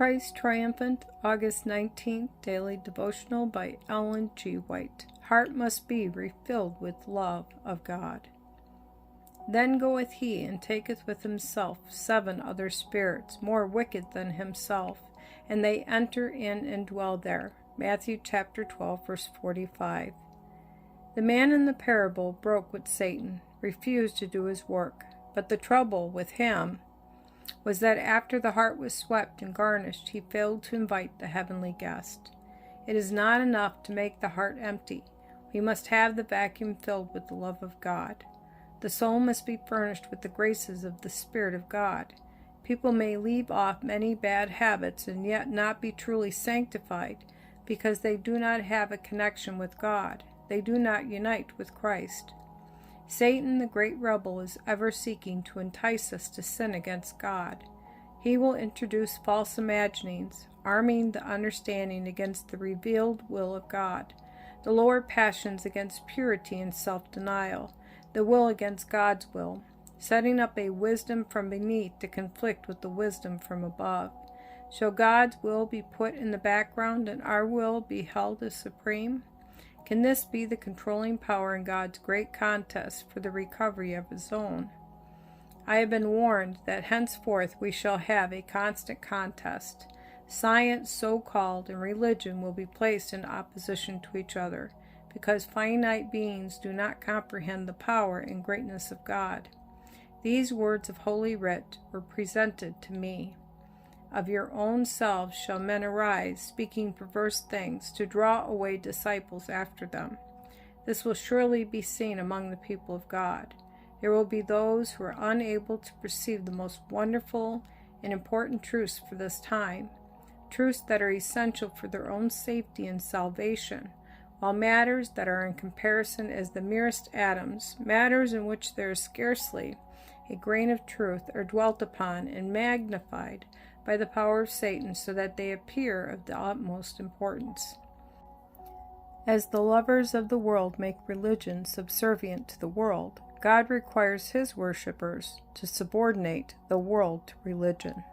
Christ Triumphant, August 19th, Daily Devotional by Ellen G. White. Heart must be refilled with love of God. Then goeth he, and taketh with himself 7 other spirits, more wicked than himself, and they enter in and dwell there. Matthew chapter 12, verse 45. The man in the parable broke with Satan, refused to do his work, but the trouble with him was that after the heart was swept and garnished, he failed to invite the heavenly guest. It is not enough to make the heart empty. We must have the vacuum filled with the love of God. The soul must be furnished with the graces of the Spirit of God. People may leave off many bad habits and yet not be truly sanctified because they do not have a connection with God. They do not unite with Christ. Satan, the great rebel, is ever seeking to entice us to sin against God. He will introduce false imaginings, arming the understanding against the revealed will of God, the lower passions against purity and self-denial, the will against God's will, setting up a wisdom from beneath to conflict with the wisdom from above. Shall God's will be put in the background and our will be held as supreme? Can this be the controlling power in God's great contest for the recovery of His own? I have been warned that henceforth we shall have a constant contest. Science, so-called, and religion will be placed in opposition to each other, because finite beings do not comprehend the power and greatness of God. These words of Holy Writ were presented to me. Of your own selves shall men arise, speaking perverse things, to draw away disciples after them. This will surely be seen among the people of God. There will be those who are unable to perceive the most wonderful and important truths for this time, truths that are essential for their own safety and salvation, while matters that are in comparison as the merest atoms, matters in which there is scarcely a grain of truth, are dwelt upon and magnified by the power of Satan, so that they appear of the utmost importance. As the lovers of the world make religion subservient to the world, God requires His worshippers to subordinate the world to religion.